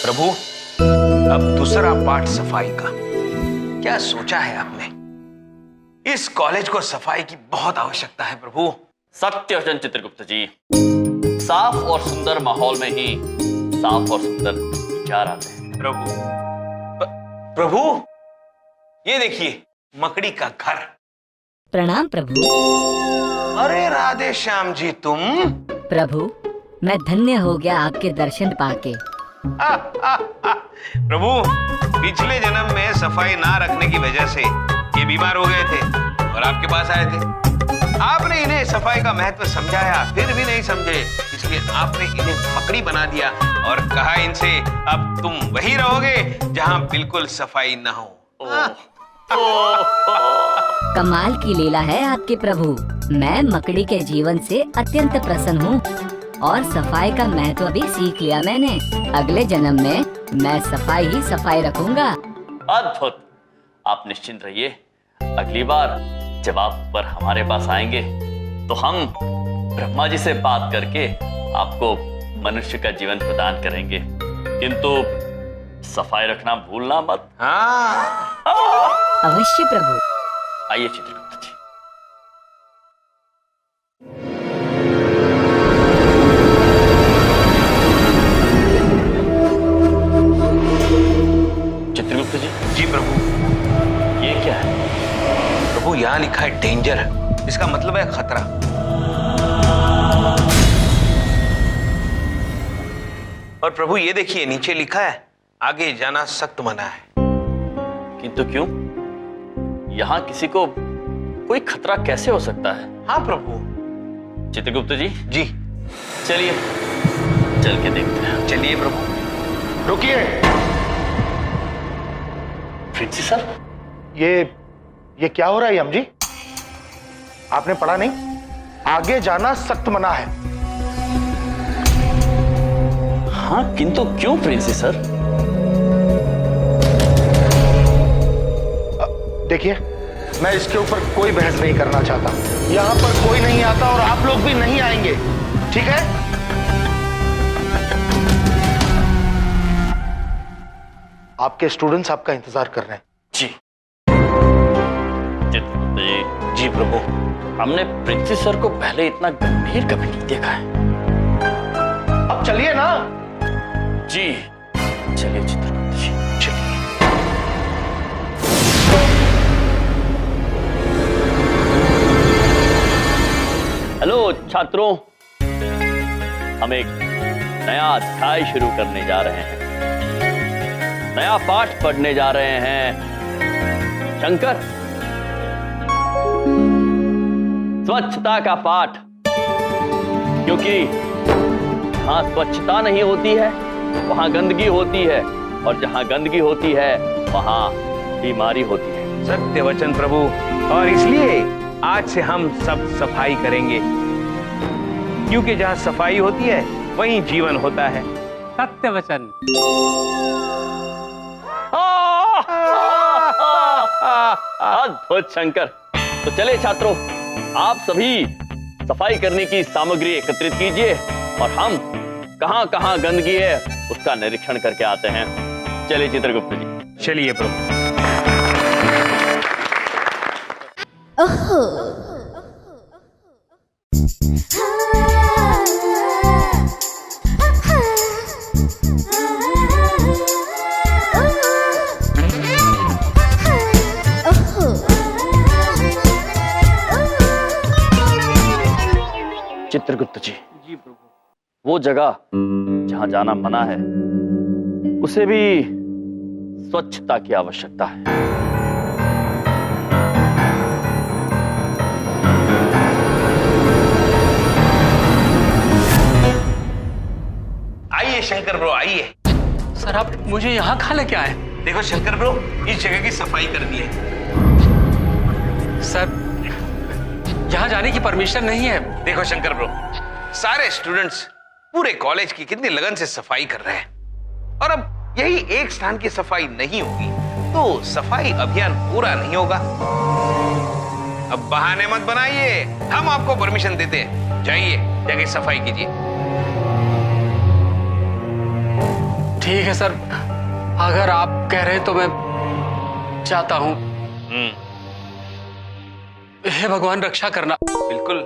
प्रभु, अब दूसरा पाठ सफाई का। क्या सोचा है आपने? इस कॉलेज को सफाई की बहुत आवश्यकता है प्रभु। सत्य वचन चित्रगुप्त जी। साफ और सुंदर माहौल में ही साफ और सुंदर विचार आते हैं। प्रभु, ये देखिए मकड़ी का घर। प्रणाम प्रभु। अरे राधे श्याम जी, तुम? प्रभु, मैं धन्य हो गया आपके दर्शन पाके। प्रभु, पिछले जन्म में सफाई ना रखने की वजह से ये बीमार हो गए थे और आपके पास आए थे। आपने इन्हें सफाई का महत्व समझाया, फिर भी नहीं समझे, इसलिए आपने इन्हें मकड़ी बना दिया और कहा इनसे अब तुम वही रहोगे जहां बिल्कुल सफाई ना हो। कमाल की लीला है आपके प्रभु। मैं मकड़ी के जीवन से अत्यंत प्रसन्न हूँ और सफाई का महत्व भी सीख लिया मैंने। अगले जन्म में मैं सफाई ही सफाई रखूंगा। अद्भुत। आप निश्चिंत रहिए, अगली बार जब आप पर हमारे पास आएंगे तो हम ब्रह्मा जी से बात करके आपको मनुष्य का जीवन प्रदान करेंगे, किंतु सफाई रखना भूलना मत। हाँ, अवश्य प्रभु। आइए चित्रगुप्त जी। चित्रगुप्त जी। जी प्रभु। ये क्या है? प्रभु, यहाँ लिखा है डेंजर। इसका मतलब है खतरा। और प्रभु ये देखिए नीचे लिखा है आगे जाना सख्त मना है। किंतु क्यों? यहाँ किसी को कोई खतरा कैसे हो सकता है? हाँ प्रभु। चित्रगुप्त जी। जी। चलिए चल के देखते हैं। चलिए प्रभु। रुकिए। प्रिंसी सर, ये क्या हो रहा है यम जी? आपने पढ़ा नहीं? आगे जाना सख्त मना है। हाँ, किंतु क्यों प्रिंसी सर? देखिए, मैं इसके ऊपर कोई बहस नहीं करना चाहता। यहां पर कोई नहीं आता और आप लोग भी नहीं आएंगे, ठीक है? आपके स्टूडेंट्स आपका इंतजार कर रहे हैं। जी। चित्रगुप्त जी। जी प्रभु। हमने प्रिंसी सर को पहले इतना गंभीर कभी नहीं देखा है। अब चलिए ना। जी चलिए चित्रगुप्त जी, चलिए। हेलो छात्रों, हम एक नया अध्याय शुरू करने जा रहे हैं, नया पाठ पढ़ने जा रहे हैं। शंकर, स्वच्छता का पाठ, क्योंकि जहां स्वच्छता नहीं होती है वहां गंदगी होती है, और जहां गंदगी होती है वहां बीमारी होती है। सत्य वचन प्रभु, और इसलिए आज से हम सब सफाई करेंगे, क्योंकि जहां सफाई होती है वहीं जीवन होता है। सत्य वचन। अद्भुत शंकर। तो चले छात्रों, आप सभी सफाई करने की सामग्री एकत्रित कीजिए और हम कहां कहां गंदगी है उसका निरीक्षण करके आते हैं। चलिए चित्रगुप्त जी। चलिए प्रभु। चित्रगुप्त जी। जी प्रभु। वो जगह जहां जाना मना है उसे भी स्वच्छता की आवश्यकता है। आइए शंकर ब्रो, आइए। सर, आप मुझे यहाँ कहाँ लेके आए? देखो शंकर ब्रो, इस जगह की सफाई करनी है। सर, यहाँ जाने की परमिशन नहीं है। देखो शंकर ब्रो, सारे स्टूडेंट्स पूरे कॉलेज की कितनी लगन से सफाई कर रहे हैं, और अब यही एक स्थान की सफाई नहीं होगी तो सफाई अभियान पूरा नहीं होगा। अब बहाने मत बनाइए, हम आपको परमिशन देते हैं। जाइए, जाके सफाई कीजिए। ठीक है सर, अगर आप कह रहे तो मैं चाहता हूं। हे भगवान रक्षा करना। बिल्कुल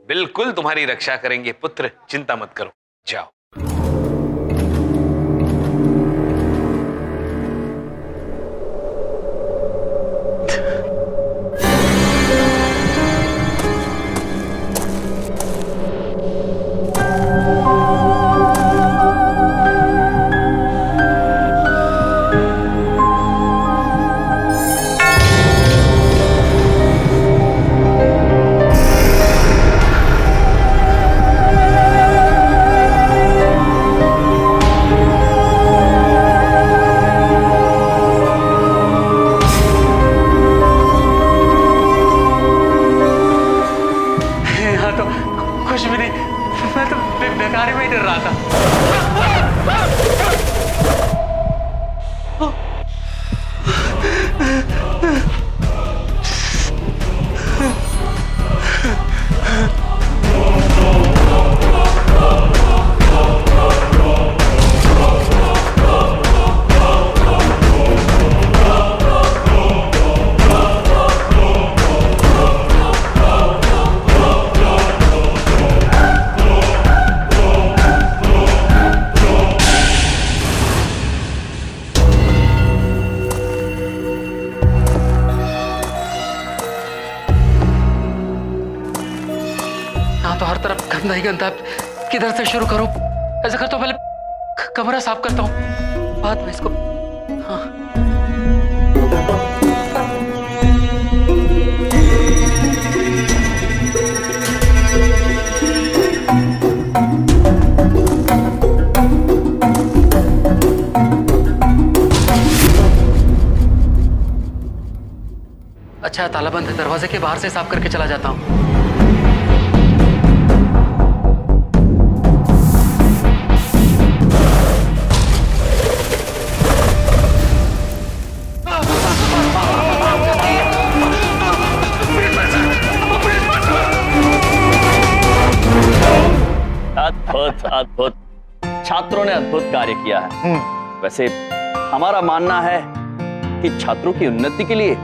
बिल्कुल तुम्हारी रक्षा करेंगे पुत्र, चिंता मत करो, जाओ। कुछ भी नहीं, मैं तो बेकार में ही डर रहा था। तो हर तरफ गंदा ही गंदा, किधर से शुरू करूं? ऐसा करता हूं, पहले कमरा साफ करता हूं, बाद में इसको। हाँ। अच्छा ताला बंद है, दरवाजे के बाहर से साफ करके चला जाता हूं। अद्भुत अद्भुत, छात्रों ने अद्भुत कार्य किया है। वैसे हमारा मानना है कि छात्रों की उन्नति के लिए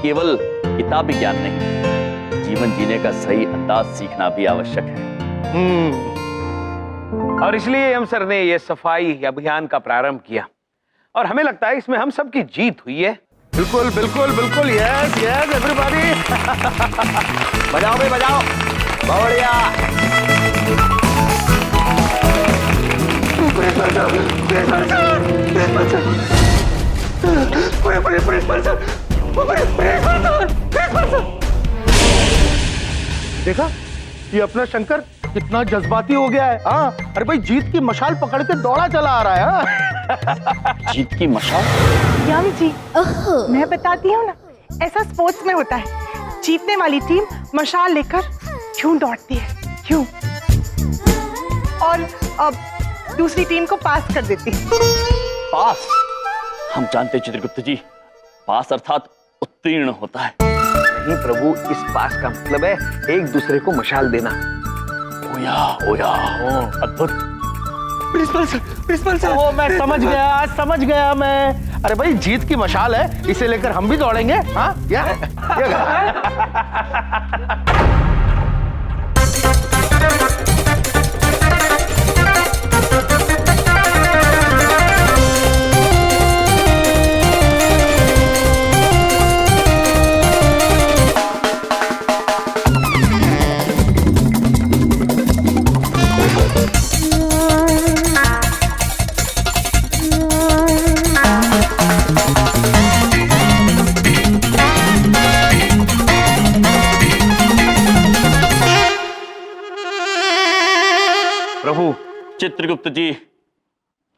केवल किताबी ज्ञान नहीं, जीवन जीने का सही अंदाज सीखना भी आवश्यक है। और इसलिए एम सर ने यह सफाई अभियान का प्रारंभ किया, और हमें लगता है इसमें हम सबकी जीत हुई है। बिल्कुल बिल्कुल बिल्कुल, यस यस एवरीबॉडी। बजाओ भाई बजाओ, बढ़िया। देखा ये अपना शंकर कितना जज्बाती हो गया है। हाँ अरे भाई, जीत की मशाल पकड़ के दौड़ा चला आ रहा है। हाँ? जीत की मशाल? यम जी, मैं बताती हूँ ना, ऐसा स्पोर्ट्स में होता है। जीतने वाली टीम मशाल लेकर क्यों दौड़ती है, क्यों, और अब दूसरी टीम को पास कर देती है। पास? हम जानते हैं चित्रगुप्त जी, पास अर्थात उत्तीर्ण होता है। नहीं प्रभु, इस पास का मतलब है एक दूसरे को मशाल देना। ओया ओया, अद्भुत। प्रिंसिपल सर, वो मैं समझ गया मैं। अरे भाई, जीत की मशाल है, इसे लेकर हम भी दौड़ेंगे। हाँ प्रभु, चित्रगुप्त जी,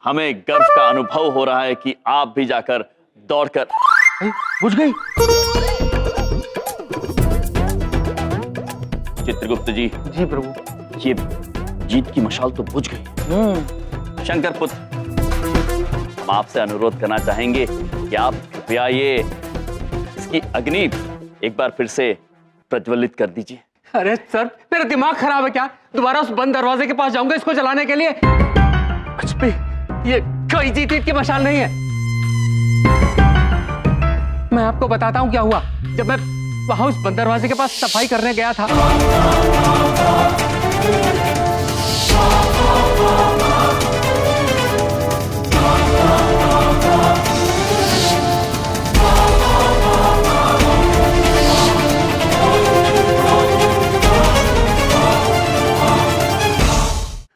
हमें गर्व का अनुभव हो रहा है कि आप भी जाकर दौड़कर बुझ गई। चित्रगुप्त जी। जी प्रभु। ये जीत की मशाल तो बुझ गई। शंकर पुत्र, हम आपसे अनुरोध करना चाहेंगे कि आप कृपया इसकी अग्नि एक बार फिर से प्रज्वलित कर दीजिए। अरे सर, मेरा दिमाग खराब है क्या? दोबारा उस बंद दरवाजे के पास जाऊंगा इसको जलाने के लिए? कुछ भी, ये कोई जीत ईट की मशाल नहीं है। मैं आपको बताता हूँ क्या हुआ। जब मैं वहां उस बंद दरवाजे के पास सफाई करने गया था,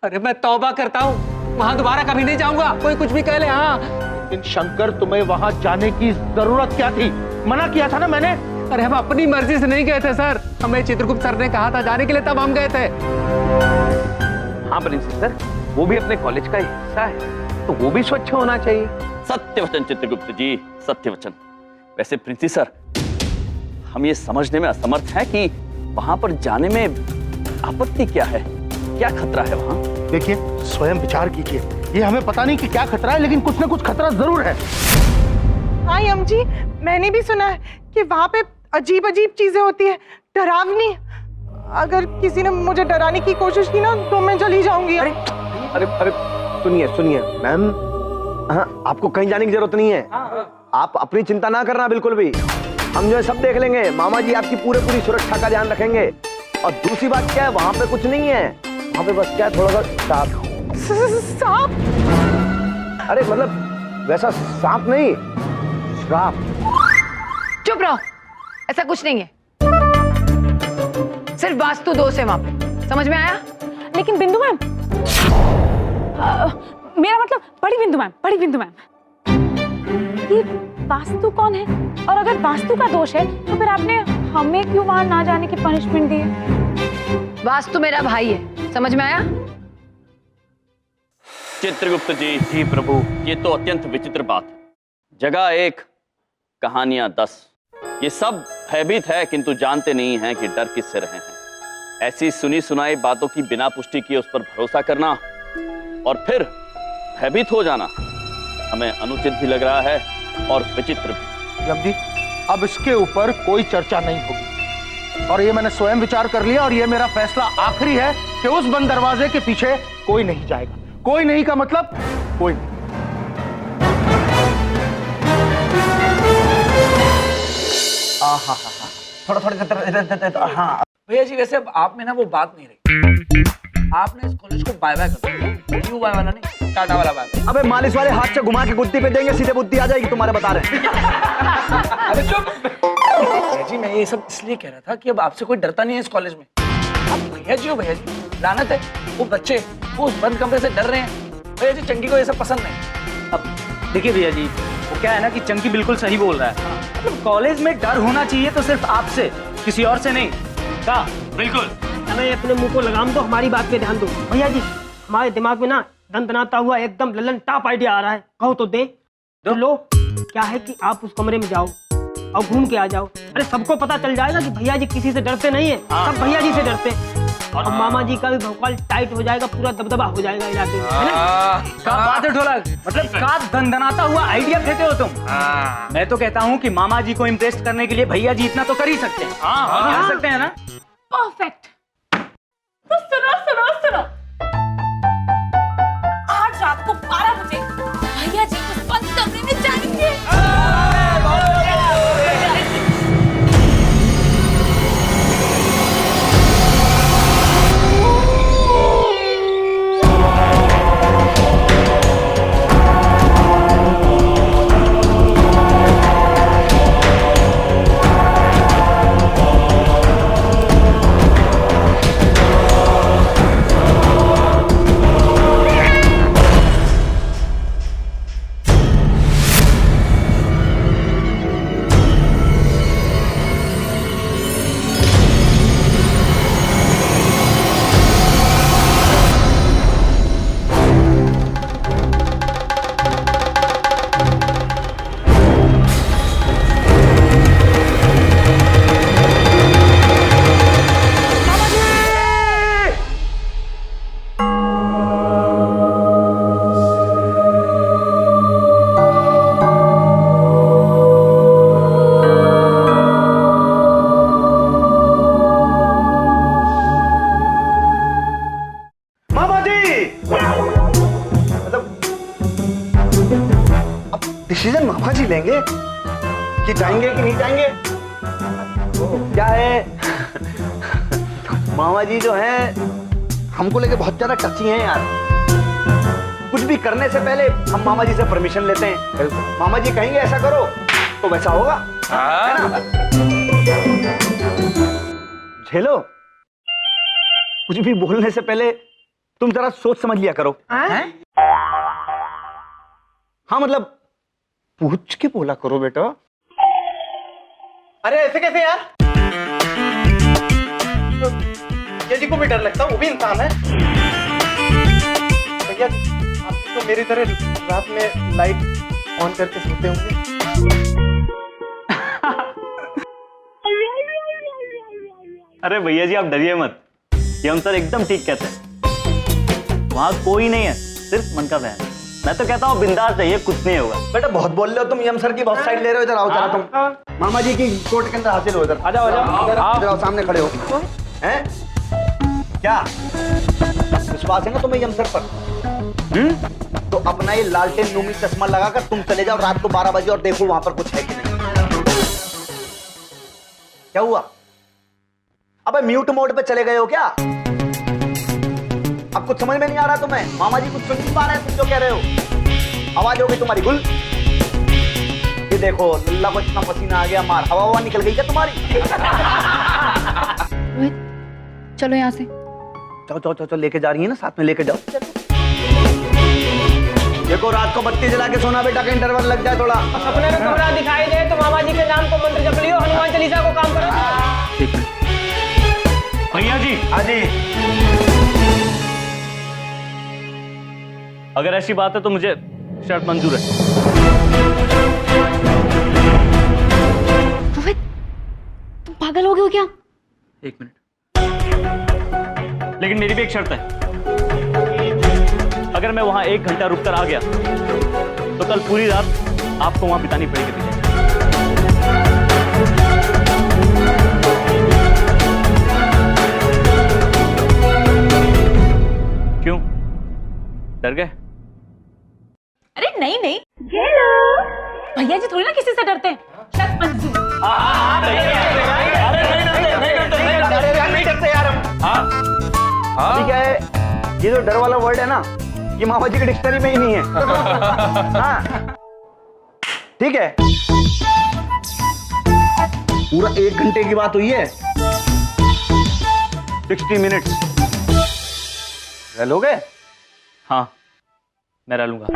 अरे मैं तौबा करता हूँ, वहां दोबारा कभी नहीं जाऊंगा। कोई कुछ भी कह ले। हाँ, लेकिन शंकर, तुम्हें वहां जाने की जरूरत क्या थी? मना किया था ना मैंने। अरे हम अपनी मर्जी से नहीं गए थे सर, हमें चित्रगुप्त सर ने कहा था जाने के लिए, तब हम गए थे। हाँ प्रिंसिपल सर, वो भी अपने कॉलेज का हिस्सा है, तो वो भी स्वच्छ होना चाहिए। सत्य वचन चित्रगुप्त जी, सत्य वचन। वैसे प्रिंसी सर, हम ये समझने में असमर्थ हैं कि वहां पर जाने में आपत्ति क्या है, क्या खतरा है वहां। देखिए, स्वयं विचार कीजिए। ये हमें पता नहीं कि क्या खतरा है, लेकिन कुछ ना कुछ खतरा जरूर है। हाँ यम जी, मैंने भी सुना है कि वहाँ पे अजीब अजीब चीजें होती है, डरावनी। अगर किसी ने मुझे डराने की कोशिश की ना तो मैं चली जाऊंगी। अरे अरे सुनिए सुनिए मैम, हाँ, आपको कहीं जाने की जरूरत नहीं है। आप अपनी चिंता ना करना बिल्कुल भी। हम जो है सब देख लेंगे। मामा जी आपकी पूरी सुरक्षा का ध्यान रखेंगे। और दूसरी बात क्या है, वहां पे कुछ नहीं है। वहां पे बस क्या है, थोड़ा सा सांप? अरे मतलब वैसा सांप नहीं, श्राप। चुप रहो, ऐसा कुछ नहीं है, सिर्फ वास्तु दोष है वहां पे। समझ में आया? लेकिन बिंदु मैम, मेरा मतलब बड़ी बिंदु मैम, ये वास्तु कौन है? और अगर वास्तु का दोष है तो फिर आपने हमें क्यों वहां ना जाने की पनिशमेंट दी है? वास्तु मेरा भाई है, समझ में आया? चित्रगुप्त जी, जी प्रभु, ये तो अत्यंत विचित्र बात है। जगह 1, कहानियां 10। ये सब भयभीत है, किंतु जानते नहीं हैं कि डर किससे रहे हैं। ऐसी सुनी सुनाई बातों की बिना पुष्टि किए उस पर भरोसा करना और फिर भयभीत हो जाना हमें अनुचित भी लग रहा है और विचित्र भी। यम जी, अब इसके ऊपर कोई चर्चा नहीं होगी, और ये मैंने स्वयं विचार कर लिया, और ये मेरा फैसला आखिरी है कि उस बंद दरवाजे के पीछे कोई नहीं जाएगा। कोई नहीं का मतलब कोई नहीं। थोड़ा हाँ भैया जी, वैसे अब आप में ना वो बात नहीं रही। आपने इस कॉलेज को बाय बाय कर दिया। न्यू बाय वाला नहीं, टाटा वाला बाय। अबे मालिश वाले हाथ से घुमा के गुद्दी पे देंगे, सीधे बुद्धि आ जाएगी। तुम्हारे बता रहे हैं। अरे चुप भैया जी, मैं ये सब इसलिए कह रहा था कि अब आपसे कोई डरता नहीं है इस कॉलेज में। आप भैया जी हो भैया जी, लानत है वो बच्चे वो उस बंद कमरे से डर रहे हैं। भैया जी, चंकी को ये सब पसंद नहीं। अब देखिए भैया जी, वो क्या है ना कि चंकी बिल्कुल सही बोल रहा है। मतलब कॉलेज में डर होना चाहिए तो सिर्फ आपसे, किसी और से नहीं। क्या? बिल्कुल। हमें अपने मुंह को लगाम दो, हमारी बात पे ध्यान दो। भैया जी, हमारे दिमाग में ना दनदनाता हुआ एकदम ललन टॉप आइडिया आ रहा है। कहो तो दे। तो लो, क्या है कि आप उस कमरे में जाओ और घूम के आ जाओ। अरे सबको पता चल जाएगा कि भैया जी किसी से डरते नहीं है, सब भैया जी से डरते हैं। और मामा जी का भी भौकाल टाइट हो जाएगा, पूरा दबदबा हो जाएगा इलाके में, है ना? क्या बात है ढोलक, मतलब क्या दनदनाता हुआ आइडिया देते हो तुम। मैं तो कहता हूँ कि मामा जी को इम्प्रेस करने के लिए भैया जी इतना तो कर ही सकते हैं। कर सकते हैं ना? परफेक्ट। तो सुनो, आज रात को 12 बजे भैया जी उस बंद कमरे में जाएंगे। डिसीजन मामा जी लेंगे कि जाएंगे कि नहीं जाएंगे। क्या है मामा जी जो है हमको लेके बहुत ज्यादा टची हैं यार। कुछ भी करने से पहले हम मामा जी से परमिशन लेते हैं। मामा जी कहेंगे ऐसा करो तो वैसा होगा, है ना? झेलो, कुछ भी बोलने से पहले तुम जरा सोच समझ लिया करो। हाँ मतलब पूछ के बोला करो बेटा। अरे ऐसे कैसे यार? तो भैया जी को भी डर लगता है, वो भी इंसान है। भैया जी आप तो मेरी तरह रात में लाइट ऑन करके सोते होंगे। अरे भैया जी आप डरिए मत, ये हम सर एकदम ठीक कहते हैं। वहां कोई नहीं है, सिर्फ मन का वहम। मैं तो कहता हूँ बिंदास रहिए, कुछ नहीं होगा। बेटा बहुत बोल रहे हो तुम, यम सर की बहुत साइड ले रहे हो। इधर आओ जरा तुम, मामा जी की कोर्ट के अंदर हाजिर हो। इधर आ जाओ, इधर आओ, सामने खड़े हो। हैं क्या विश्वास है ना तुम्हें यम सर पर? तो अपना ये लालटेन नूमी चश्मा लगाकर तुम चले जाओ रात को 12 बजे और देखो वहां पर कुछ है कि नहीं। क्या हुआ? अबे म्यूट मोड पे चले गए हो क्या? अब कुछ समझ में नहीं आ रहा तुम्हें? मामा जी कुछ सुन नहीं पा रहे हैं तुम जो कह रहे हो। आवाज हो गई तुम्हारी गुल। ये देखो लल्ला को इतना पसीना आ गया, मार हवा निकल गई क्या तुम्हारी? रोहित चलो यहाँ से। चलो चलो चलो लेके जा रही है ना, साथ में लेके जाओ। देखो रात को बत्ती जला के सोना बेटा, का इंटरवल लग जाए थोड़ा। सपने में कमरा दिखाई दे तो मामा जी के नाम को मंत्र जप लियो, हनुमान चालीसा को काम करो। ठीक है भैया जी। हाँ जी। अगर ऐसी बात है तो मुझे शर्त मंजूर है। रोहित तुम पागल हो गए हो क्या? एक मिनट, लेकिन मेरी भी एक शर्त है। अगर मैं वहां 1 घंटा रुककर आ गया तो कल पूरी रात आपको वहां बितानी पड़ेगी। क्यों डर गए? अरे नहीं नहीं, भैया जी थोड़ी ना किसी से डरते हैं। शर्त मंजूर। नहीं डरते यार हम। ठीक है, ये जो डर वाला वर्ड है ना, ये मामा जी की डिक्शनरी में ही नहीं है। हाँ ठीक है, पूरा 1 घंटे की बात हुई है। 60 मिनट्स रह लोगे? हाँ मैं रह लूंगा।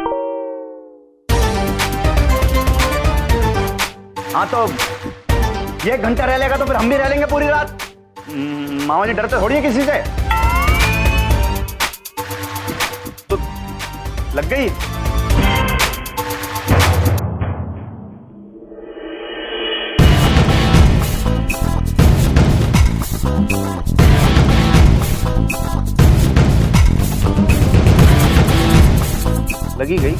हाँ तो ये 1 घंटा रह लेगा तो फिर हम भी रह लेंगे पूरी रात। मामा जी डरते थोड़ी है किसी से। तो लग गई। लगी गई।